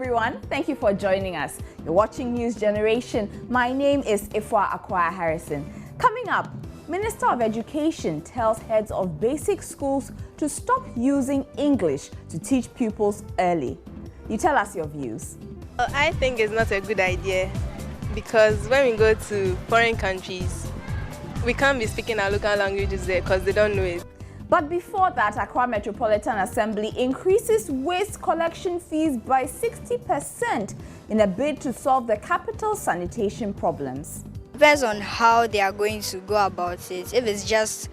everyone. Thank you for joining us. You're watching News Generation. My name is Ifwa Akwai Harrison. Coming up, Minister of Education tells heads of basic schools to stop using English to teach pupils early. You tell us your views. I think it's not a good idea because when we go to foreign countries, we can't be speaking our local languages there because they don't know it. But before that, Accra Metropolitan Assembly increases waste collection fees by 60% in a bid to solve the capital's sanitation problems. Depends on how they are going to go about it. If it's just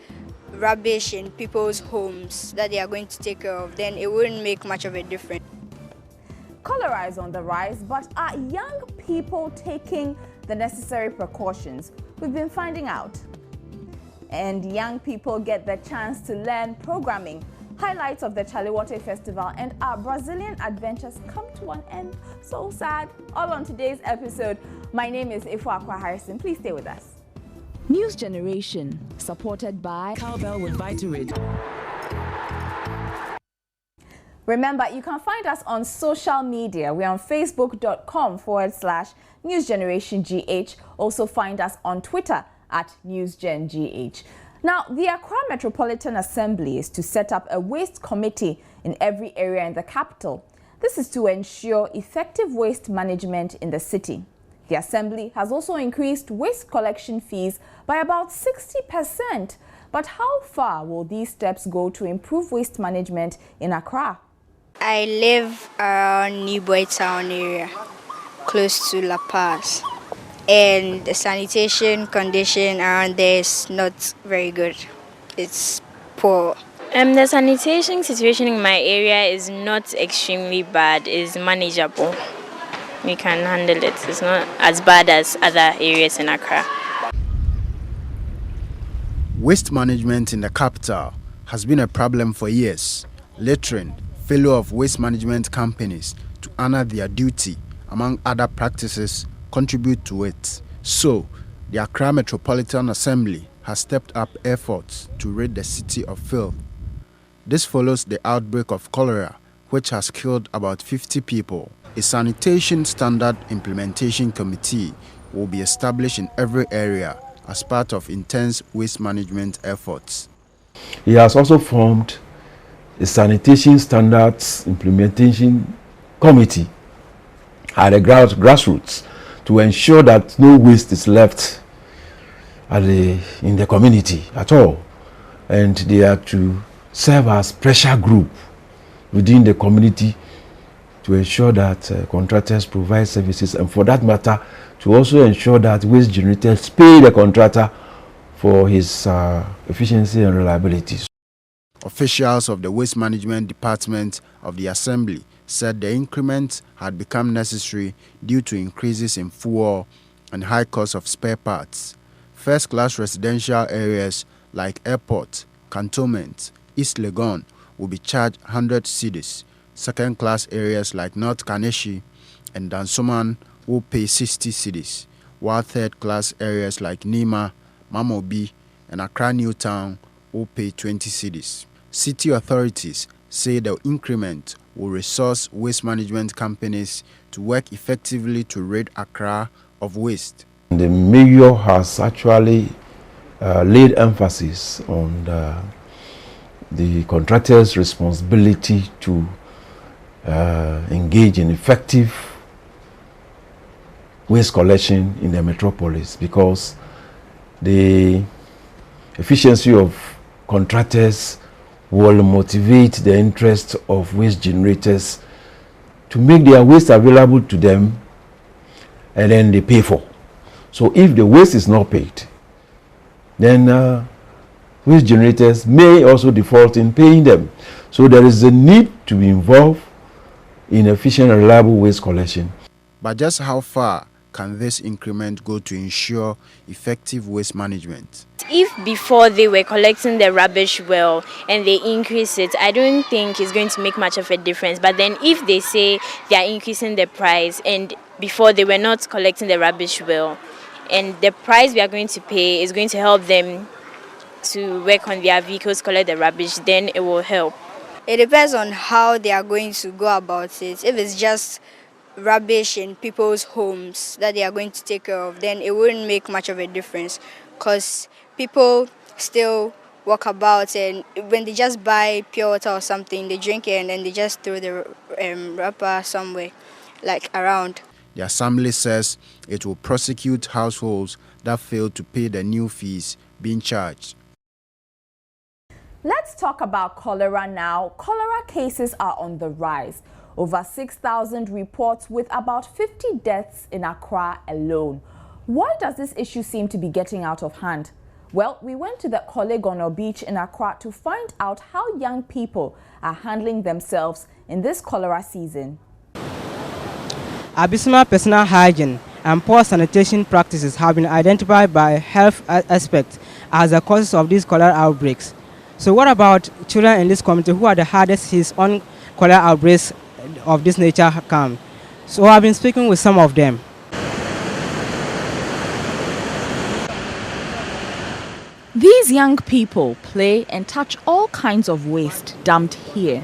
rubbish in people's homes that they are going to take care of, then it wouldn't make much of a difference. Cholera is on the rise, but are young people taking the necessary precautions? We've been finding out. And young people get the chance to learn programming. Highlights of the Chalewote Festival and our Brazilian adventures come to an end. So sad. All on today's episode. My name is Ifwa Akwai Harrison. Please stay with us. News Generation, supported by Cowbell with Vitarid. Remember, you can find us on social media. We're on facebook.com/NewsGenerationGH. Also find us on Twitter at NewsGenGH. Now, the Accra Metropolitan Assembly is to set up a waste committee in every area in the capital. This is to ensure effective waste management in the city. The Assembly has also increased waste collection fees by about 60%. But how far will these steps go to improve waste management in Accra? I live around New Boy Town area, close to La Paz. And the sanitation condition around there is not very good. It's poor. The sanitation situation in my area is not extremely bad. It's manageable. We can handle it. It's not as bad as other areas in Accra. Waste management in the capital has been a problem for years. Littering, failure of waste management companies to honor their duty, among other practices, contribute to it. So, the Accra Metropolitan Assembly has stepped up efforts to rid the city of filth. This follows the outbreak of cholera, which has killed about 50 people. A sanitation standard implementation committee will be established in every area as part of intense waste management efforts. He has also formed a sanitation standards implementation committee at the grassroots to ensure that no waste is left in the community at all. And they are to serve as pressure group within the community to ensure that contractors provide services, and for that matter, to also ensure that waste generators pay the contractor for his efficiency and reliability. Officials of the Waste Management Department of the Assembly said the increment had become necessary due to increases in fuel and high cost of spare parts. First-class residential areas like Airport, Cantonment, East Legon will be charged 100 cedis. Second-class areas like North Kaneshi and Dansoman will pay 60 cedis, while third-class areas like Nima, Mamobi, and Accra Newtown will pay 20 cedis. City authorities say the increment will resource waste management companies to work effectively to rid Accra of waste. The mayor has actually laid emphasis on the contractor's responsibility to engage in effective waste collection in the metropolis, because the efficiency of contractors will motivate the interest of waste generators to make their waste available to them, and then they pay for. So if the waste is not paid, then waste generators may also default in paying them. So there is a need to be involved in efficient and reliable waste collection. But just how far can this increment go to ensure effective waste management? If before they were collecting the rubbish well and they increase it, I don't think it's going to make much of a difference. But then if they say they are increasing the price and before they were not collecting the rubbish well, and the price we are going to pay is going to help them to work on their vehicles, collect the rubbish, then it will help. It depends on how they are going to go about it. If it's just rubbish in people's homes that they are going to take care of, then it wouldn't make much of a difference because people still walk about, and when they just buy pure water or something, they drink it and then they just throw the wrapper somewhere, like around. The assembly says it will prosecute households that fail to pay the new fees being charged. Let's talk about cholera now. Cholera cases are on the rise. Over 6,000 reports with about 50 deaths in Accra alone. Why does this issue seem to be getting out of hand? Well, we went to the Kolegono beach in Accra to find out how young people are handling themselves in this cholera season. Abysmal personal hygiene and poor sanitation practices have been identified by health experts as the causes of these cholera outbreaks. So what about children in this community who are the hardest hit on cholera outbreaks of this nature come? So I've been speaking with some of them. These young people play and touch all kinds of waste dumped here.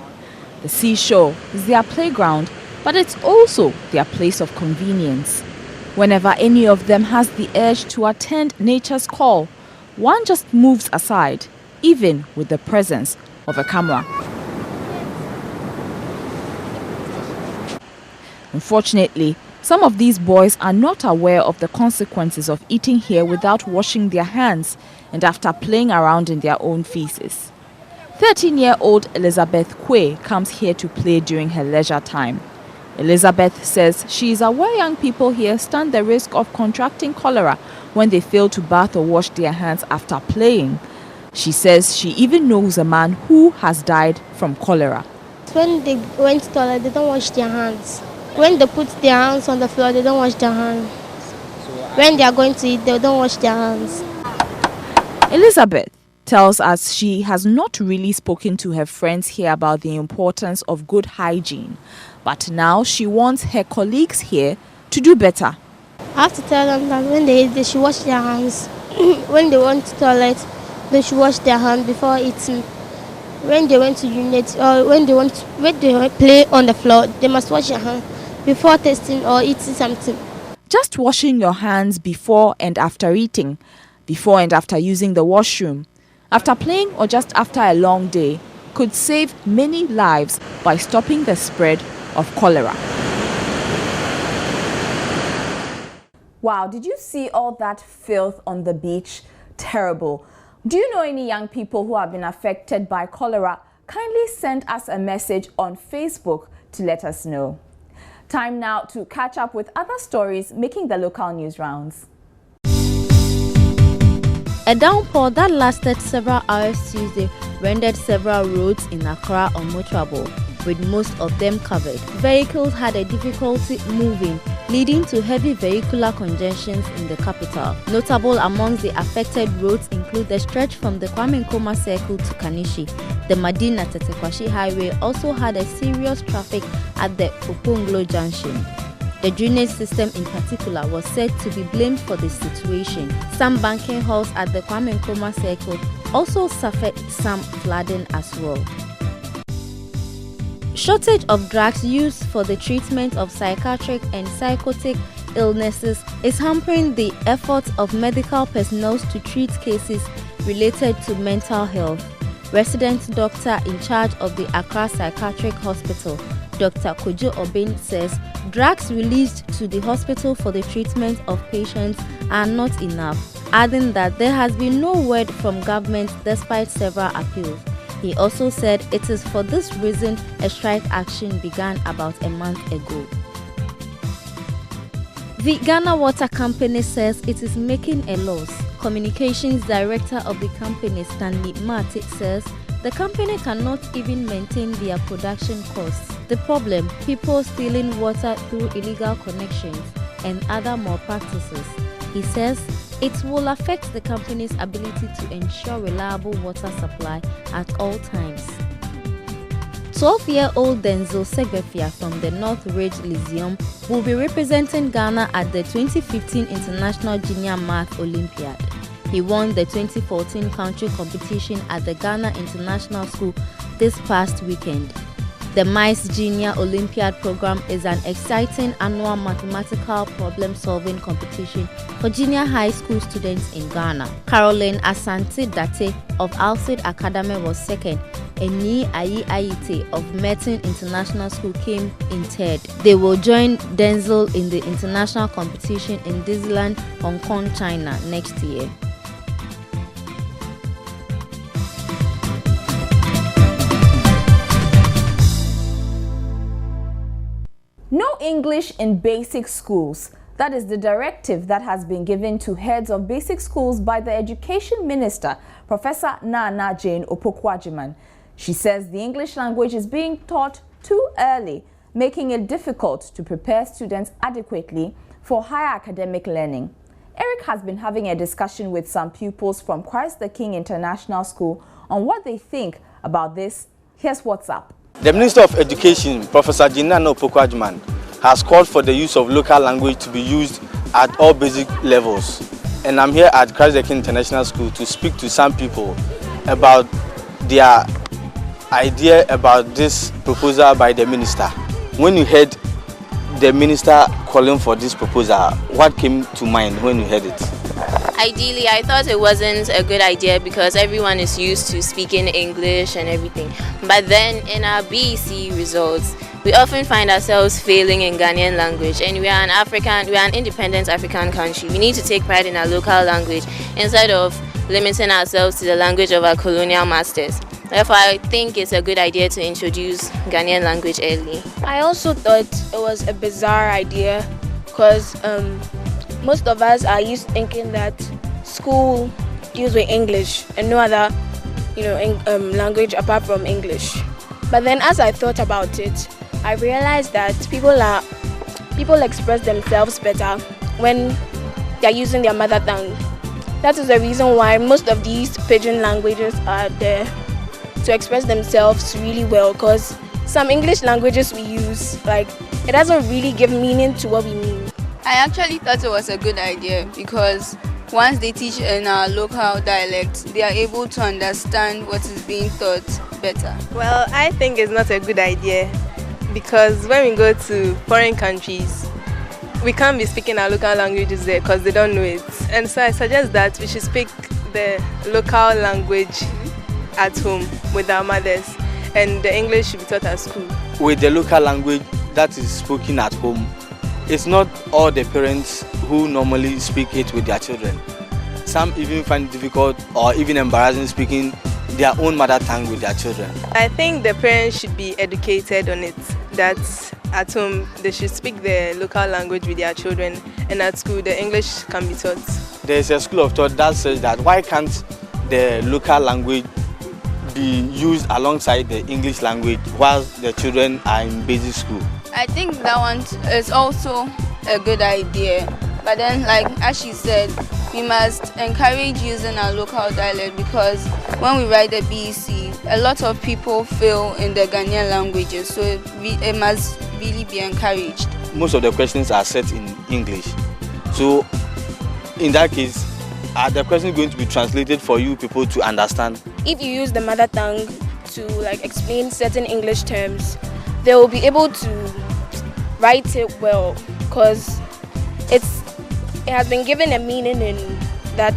The seashore is their playground, but it's also their place of convenience. Whenever any of them has the urge to attend nature's call, one just moves aside, even with the presence of a camera. Unfortunately, some of these boys are not aware of the consequences of eating here without washing their hands and after playing around in their own feces. 13-year-old Elizabeth Kwe comes here to play during her leisure time. Elizabeth says she is aware young people here stand the risk of contracting cholera when they fail to bath or wash their hands after playing. She says she even knows a man who has died from cholera. When they went to the toilet, they don't wash their hands. When they put their hands on the floor, they don't wash their hands. When they are going to eat, they don't wash their hands. Elizabeth tells us she has not really spoken to her friends here about the importance of good hygiene, but now she wants her colleagues here to do better. I have to tell them that when they eat, they should wash their hands. When they went to the toilet, they should wash their hands before eating. When they went to urinate or when they play on the floor, they must wash their hands before tasting or eating something. Just washing your hands before and after eating, before and after using the washroom, after playing or just after a long day could save many lives by stopping the spread of cholera. Wow, did you see all that filth on the beach? Terrible. Do you know any young people who have been affected by cholera? Kindly send us a message on Facebook to let us know. Time now to catch up with other stories making the local news rounds. A downpour that lasted several hours Tuesday rendered several roads in Accra unmotorable, with most of them covered. Vehicles had a difficulty moving, leading to heavy vehicular congestions in the capital. Notable amongst the affected roads include the stretch from the Kwame Nkrumah Circle to Kanishi. The Madina Tetekwashi Highway also had a serious traffic at the Oponglo Junction. The drainage system in particular was said to be blamed for the situation. Some banking halls at the Kwame Nkrumah Circle also suffered some flooding as well. Shortage of drugs used for the treatment of psychiatric and psychotic illnesses is hampering the efforts of medical personnel to treat cases related to mental health. Resident doctor in charge of the Accra Psychiatric Hospital, Dr. Kojo Obin, says drugs released to the hospital for the treatment of patients are not enough, adding that there has been no word from government despite several appeals. He also said it is for this reason a strike action began about a month ago. The Ghana Water Company says it is making a loss. Communications Director of the company, Stanley Martin, says the company cannot even maintain their production costs. The problem, people stealing water through illegal connections and other malpractices. He says it will affect the company's ability to ensure reliable water supply at all times. 12-year-old Denzel Segbefia from the North Ridge Lyceum will be representing Ghana at the 2015 International Junior Math Olympiad. He won the 2014 country competition at the Ghana International School this past weekend. The MICE Junior Olympiad program is an exciting annual mathematical problem-solving competition for junior high school students in Ghana. Caroline Asante Date of Alcid Academy was second, and Ni Ayi Ayite of Merton International School came in third. They will join Denzel in the international competition in Disneyland, Hong Kong, China next year. No English in basic schools. That is the directive that has been given to heads of basic schools by the Education Minister, Professor Nana Jane Opoku-Agyeman. She says the English language is being taught too early, making it difficult to prepare students adequately for higher academic learning. Eric has been having a discussion with some pupils from Christ the King International School on what they think about this. Here's what's up. The Minister of Education, Professor Nana Opoku-Agyeman, has called for the use of local language to be used at all basic levels. And I'm here at Christ the King International School to speak to some people about their idea about this proposal by the minister. When you heard the minister calling for this proposal, what came to mind when you heard it? Ideally, I thought it wasn't a good idea because everyone is used to speaking English and everything. But then in our BEC results, we often find ourselves failing in Ghanaian language, and we are an independent African country. We need to take pride in our local language instead of limiting ourselves to the language of our colonial masters. Therefore, I think it's a good idea to introduce Ghanaian language early. I also thought it was a bizarre idea because most of us are used to thinking that school deals with English and no other, language apart from English. But then, as I thought about it, I realized that people express themselves better when they are using their mother tongue. That is the reason why most of these pidgin languages are there to express themselves really well. Because some English languages we use, it doesn't really give meaning to what we mean. I actually thought it was a good idea because once they teach in our local dialect, they are able to understand what is being taught better. Well, I think it's not a good idea because when we go to foreign countries, we can't be speaking our local languages there because they don't know it. And so I suggest that we should speak the local language at home with our mothers, and the English should be taught at school. With the local language that is spoken at home, it's not all the parents who normally speak it with their children. Some even find it difficult or even embarrassing speaking their own mother tongue with their children. I think the parents should be educated on it, that at home they should speak the local language with their children, and at school the English can be taught. There's a school of thought that says that why can't the local language be used alongside the English language while the children are in basic school? I think that one is also a good idea. But then, as she said, we must encourage using our local dialect because when we write the BEC, a lot of people fail in the Ghanaian languages, so it must really be encouraged. Most of the questions are set in English. So in that case, are the questions going to be translated for you people to understand? If you use the mother tongue to explain certain English terms, they will be able to write it well because it has been given a meaning in that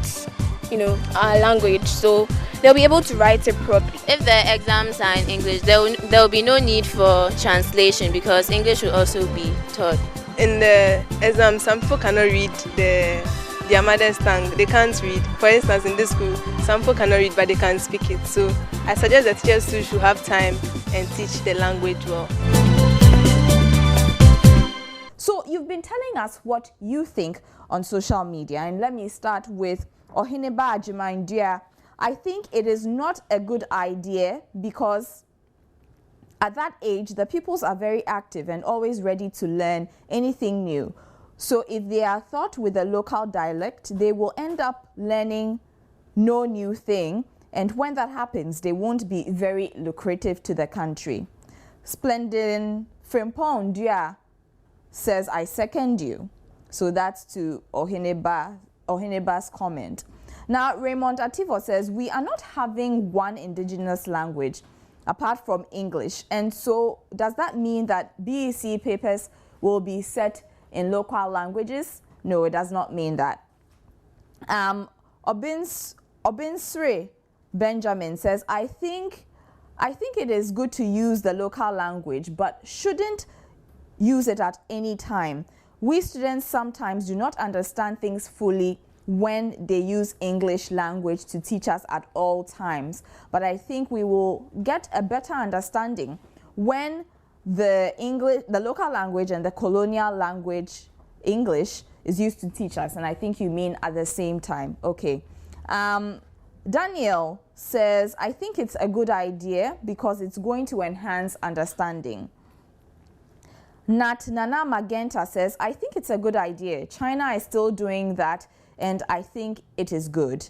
our language, so they'll be able to write it properly. If the exams are in English, there will be no need for translation because English will also be taught. In the exam, some people cannot read their mother's tongue. They can't read. For instance, in this school, some people cannot read but they can speak it. So I suggest that teachers too should have time and teach the language well. So you've been telling us what you think on social media, and let me start with Ohineba Ajimandia. I think it is not a good idea because at that age, the pupils are very active and always ready to learn anything new. So if they are taught with a local dialect, they will end up learning no new thing. And when that happens, they won't be very lucrative to the country. Splendid Frimpong Dia says, I second you. So that's to Ohineba's comment. Now, Raymond Ativo says, we are not having one indigenous language. apart from English. And so does that mean that BEC papers will be set in local languages? No, it does not mean that. Obinsre Benjamin says, I think it is good to use the local language, but shouldn't use it at any time. We students sometimes do not understand things fully when they use English language to teach us at all times. But I think we will get a better understanding when the local language and the colonial language, English, is used to teach us. And I think you mean at the same time. Okay. Daniel says, I think it's a good idea because it's going to enhance understanding. Nana Magenta says, I think it's a good idea. China is still doing that, and I think it is good.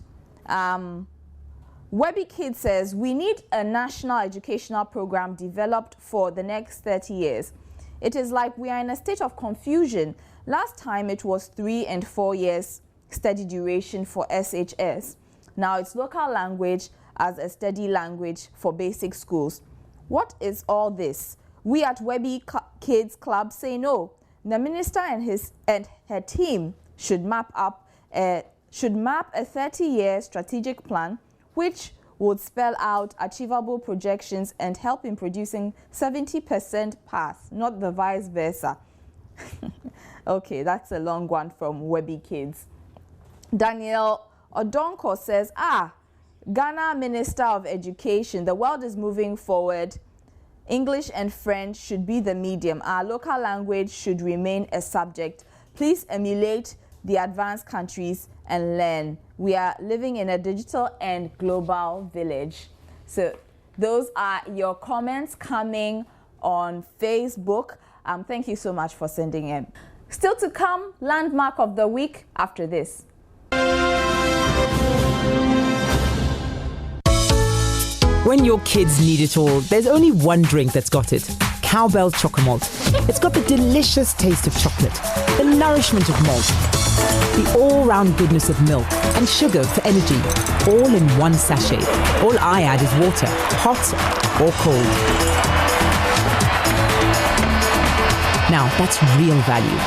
Webby Kid says, we need a national educational program developed for the next 30 years. It is like we are in a state of confusion. Last time it was 3 and 4 years study duration for SHS. Now it's local language as a study language for basic schools. What is all this? We at Webby Kids Club say no. The minister and her team should map a 30-year strategic plan which would spell out achievable projections and help in producing 70% pass, not the vice versa. Okay, that's a long one from Webby Kids. Daniel Odonko says, Ghana Minister of Education, the world is moving forward. English and French should be the medium. Our local language should remain a subject. Please emulate the advanced countries and learn. We are living in a digital and global village. So those are your comments coming on Facebook. Thank you so much for sending in. Still to come, landmark of the week after this. When your kids need it all, there's only one drink that's got it. Cowbell Chocomalt. It's got the delicious taste of chocolate, the nourishment of malt, the all-round goodness of milk, and sugar for energy, all in one sachet. All I add is water, hot or cold. Now, that's real value.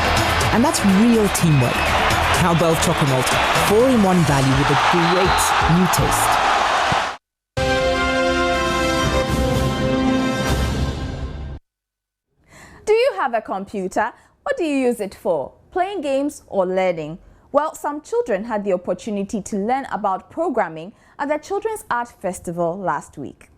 And that's real teamwork. Cowbell Chocomalt, 4-in-1 value with a great new taste. Do you have a computer? What do you use it for? Playing games or learning? Well, some children had the opportunity to learn about programming at the Children's Art Festival last week.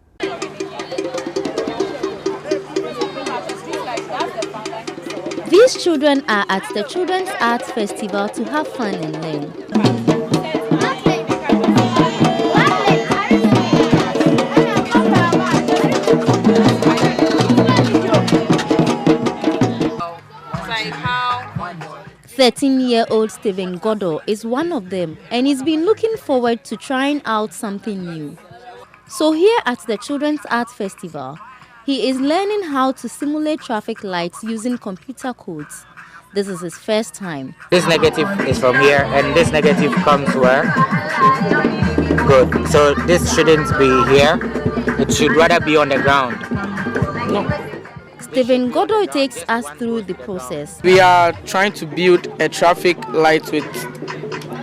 These children are at the Children's Arts Festival to have fun and learn. Like how 13-year-old Stephen Goddo is one of them, and he's been looking forward to trying out something new. So here at the Children's Art Festival, he is learning how to simulate traffic lights using computer codes. This is his first time. This negative is from here, and this negative comes where? Good. So this shouldn't be here. It should rather be on the ground. No. Stephen Goddo takes us through the process. We are trying to build a traffic light with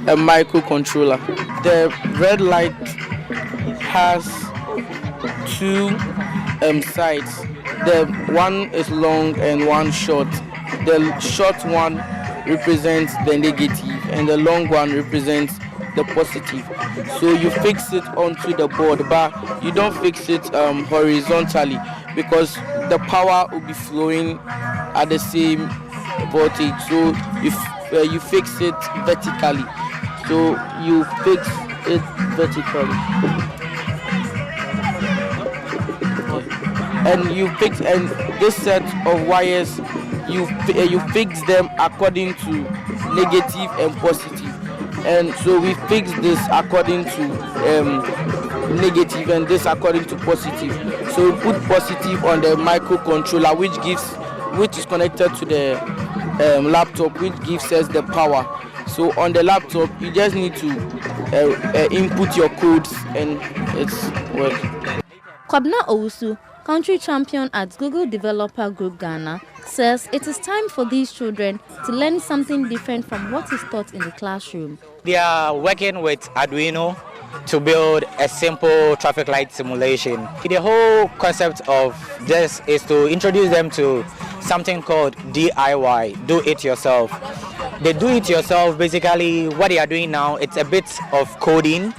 a microcontroller. The red light has two sides. The one is long and one short. The short one represents the negative and the long one represents the positive. So you fix it onto the board, but you don't fix it horizontally because the power will be flowing at the same voltage. So you fix it vertically. So you fix it vertically. And you fix, and this set of wires, you fix them according to negative and positive. And so we fix this according to negative and this according to positive. So we put positive on the microcontroller, which is connected to the laptop, which gives us the power. So on the laptop, you just need to input your codes and it's working. Kwabna Owusu country champion at Google Developer Group Ghana, says it is time for these children to learn something different from what is taught in the classroom. They are working with Arduino to build a simple traffic light simulation. The whole concept of this is to introduce them to something called DIY, do it yourself. The do it yourself, basically what they are doing now, it's a bit of coding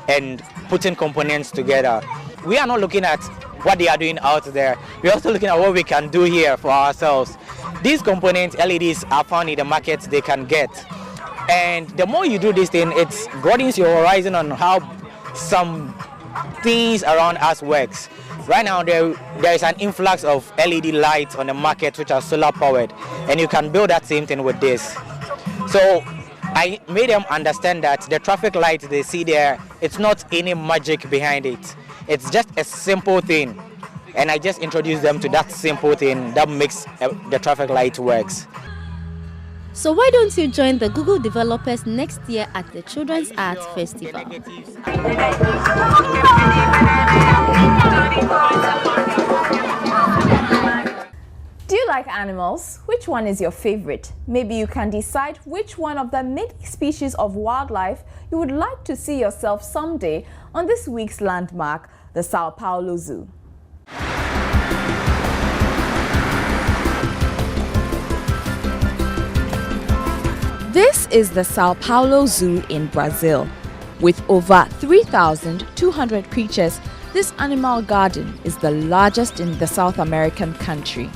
and putting components together. We are not looking at what they are doing out there. We're also looking at what we can do here for ourselves. These components, LEDs, are found in the markets they can get. And the more you do this thing, it broadens your horizon on how some things around us works. Right now, there is an influx of LED lights on the market which are solar powered, and you can build that same thing with this. So I made them understand that the traffic lights they see there, it's not any magic behind it. It's just a simple thing. And I just introduced them to that simple thing that makes the traffic light works. So why don't you join the Google developers next year at the Children's Arts Festival? Do you like animals? Which one is your favorite? Maybe you can decide which one of the many species of wildlife you would like to see yourself someday on this week's landmark, the Sao Paulo Zoo. This is the Sao Paulo Zoo in Brazil. With over 3,200 creatures, this animal garden is the largest in the South American country.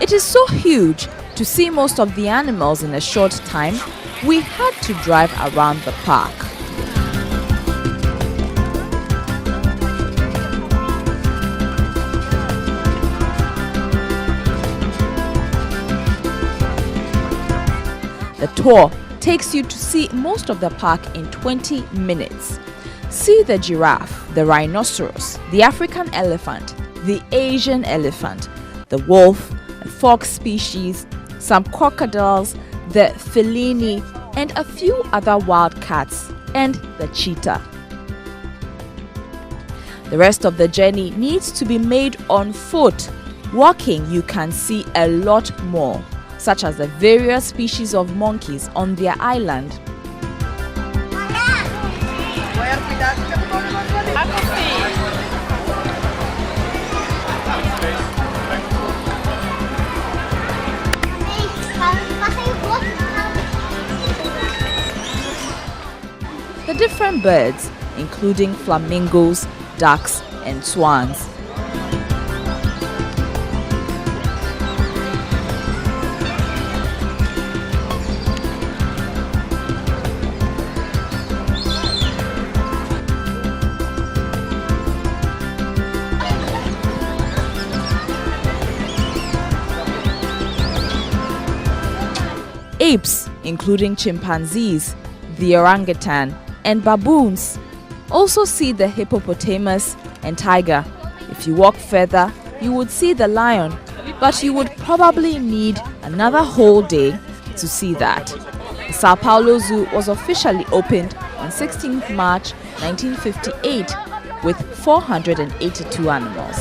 It is so huge, to see most of the animals in a short time, we had to drive around the park. The tour takes you to see most of the park in 20 minutes. See the giraffe, the rhinoceros, the African elephant, the Asian elephant, the wolf, a fox species, some crocodiles, the feline, and a few other wild cats, and the cheetah. The rest of the journey needs to be made on foot. Walking, you can see a lot more, such as the various species of monkeys on their island. The different birds, including flamingos, ducks, and swans. Apes, including chimpanzees, the orangutan, and baboons. Also see the hippopotamus and tiger. If you walk further, you would see the lion, but you would probably need another whole day to see that. The Sao Paulo Zoo was officially opened on 16th March 1958 with 482 animals.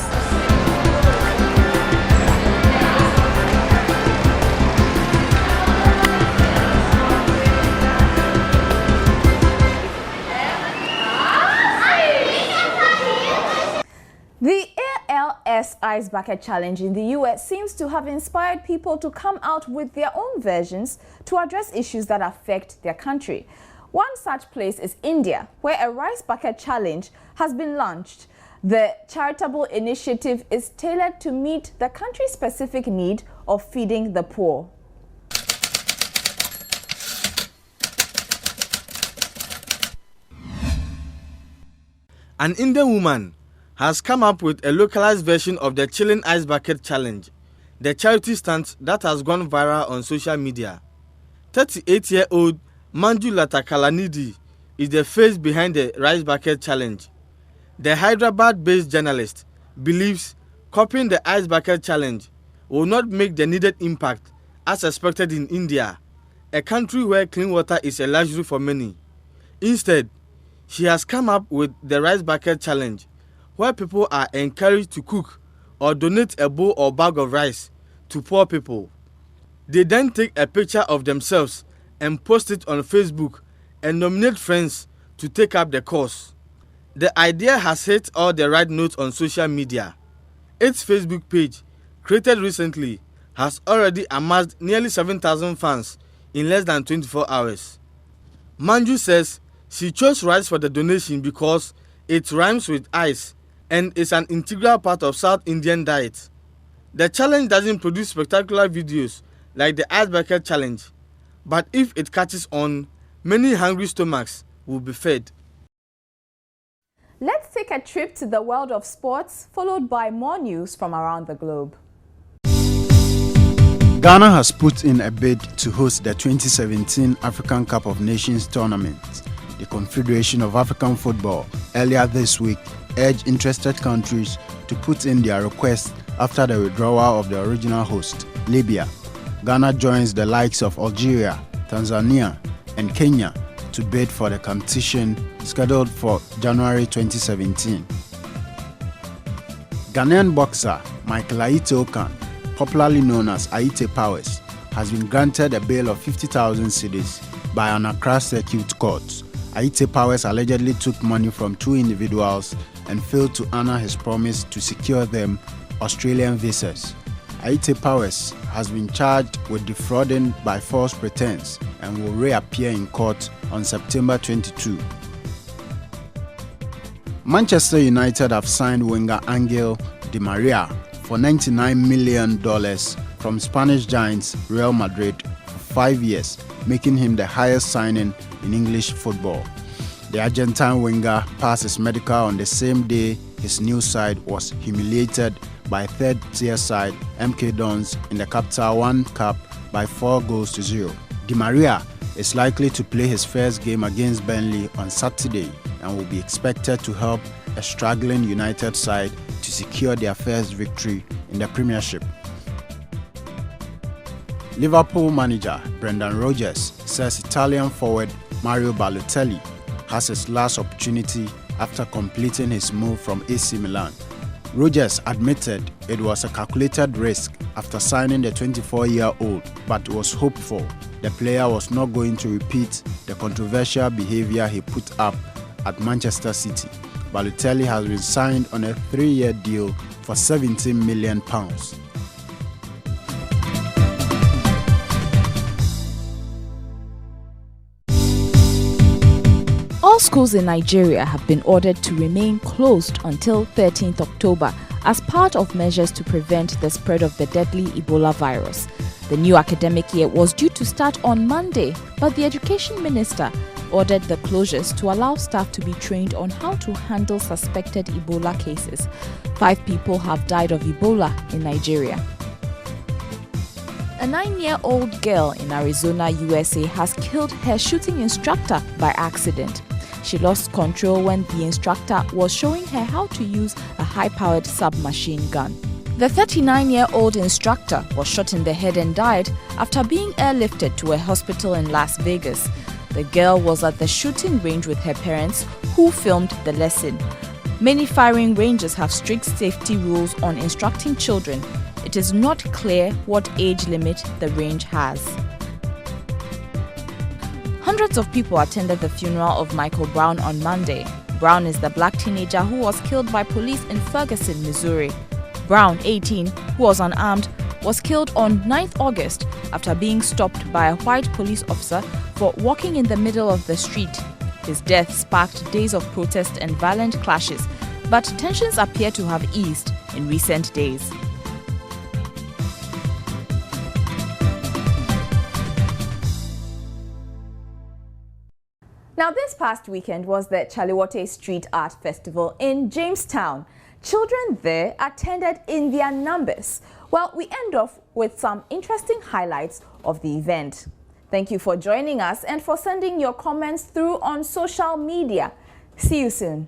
The ALS Ice Bucket Challenge in the US seems to have inspired people to come out with their own versions to address issues that affect their country. One such place is India, where a rice bucket challenge has been launched. The charitable initiative is tailored to meet the country's specific need of feeding the poor. An Indian woman has come up with a localized version of the Chilling Ice Bucket Challenge, the charity stunt that has gone viral on social media. 38-year-old Manju Latakalanidhi is the face behind the Rice Bucket Challenge. The Hyderabad-based journalist believes copying the Ice Bucket Challenge will not make the needed impact as expected in India, a country where clean water is a luxury for many. Instead, she has come up with the Rice Bucket Challenge, where people are encouraged to cook or donate a bowl or bag of rice to poor people. They then take a picture of themselves and post it on Facebook and nominate friends to take up the cause. The idea has hit all the right notes on social media. Its Facebook page, created recently, has already amassed nearly 7,000 fans in less than 24 hours. Manju says she chose rice for the donation because it rhymes with ice and is an integral part of South Indian diet. The challenge doesn't produce spectacular videos like the Ice Bucket Challenge, but if it catches on, many hungry stomachs will be fed. Let's take a trip to the world of sports, followed by more news from around the globe. Ghana has put in a bid to host the 2017 African Cup of Nations tournament. The Confederation of African Football earlier this week urged interested countries to put in their request after the withdrawal of the original host, Libya. Ghana joins the likes of Algeria, Tanzania, and Kenya to bid for the competition scheduled for January 2017. Ghanaian boxer Michael Aite Okan, popularly known as Aite Powers, has been granted a bail of 50,000 cedis by an Accra Circuit Court. Aite Powers allegedly took money from two individuals and failed to honor his promise to secure them Australian visas. Aite Powers has been charged with defrauding by false pretense and will reappear in court on September 22. Manchester United have signed winger Angel Di Maria for $99 million from Spanish giants Real Madrid for 5 years, making him the highest signing in English football. The Argentine winger passed his medical on the same day his new side was humiliated by third-tier side MK Dons in the Capital One Cup by 4-0. Di Maria is likely to play his first game against Burnley on Saturday and will be expected to help a struggling United side to secure their first victory in the Premiership. Liverpool manager Brendan Rodgers says Italian forward Mario Balotelli has his last opportunity after completing his move from AC Milan. Rodgers admitted it was a calculated risk after signing the 24-year-old, but was hopeful the player was not going to repeat the controversial behavior he put up at Manchester City. Balotelli has been signed on a 3-year deal for £17 million. All schools in Nigeria have been ordered to remain closed until 13th October as part of measures to prevent the spread of the deadly Ebola virus. The new academic year was due to start on Monday, but the Education Minister ordered the closures to allow staff to be trained on how to handle suspected Ebola cases. 5 people have died of Ebola in Nigeria. A 9-year-old girl in Arizona, USA has killed her shooting instructor by accident. She lost control when the instructor was showing her how to use a high-powered submachine gun. The 39-year-old instructor was shot in the head and died after being airlifted to a hospital in Las Vegas. The girl was at the shooting range with her parents, who filmed the lesson. Many firing ranges have strict safety rules on instructing children. It is not clear what age limit the range has. Hundreds of people attended the funeral of Michael Brown on Monday. Brown is the black teenager who was killed by police in Ferguson, Missouri. Brown, 18, who was unarmed, was killed on 9th August after being stopped by a white police officer for walking in the middle of the street. His death sparked days of protest and violent clashes, but tensions appear to have eased in recent days. Now, this past weekend was the Chaliwote Street Art Festival in Jamestown. Children there attended in their numbers. Well, we end off with some interesting highlights of the event. Thank you for joining us and for sending your comments through on social media. See you soon.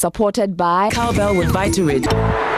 Supported by Cowbell with Vitarid.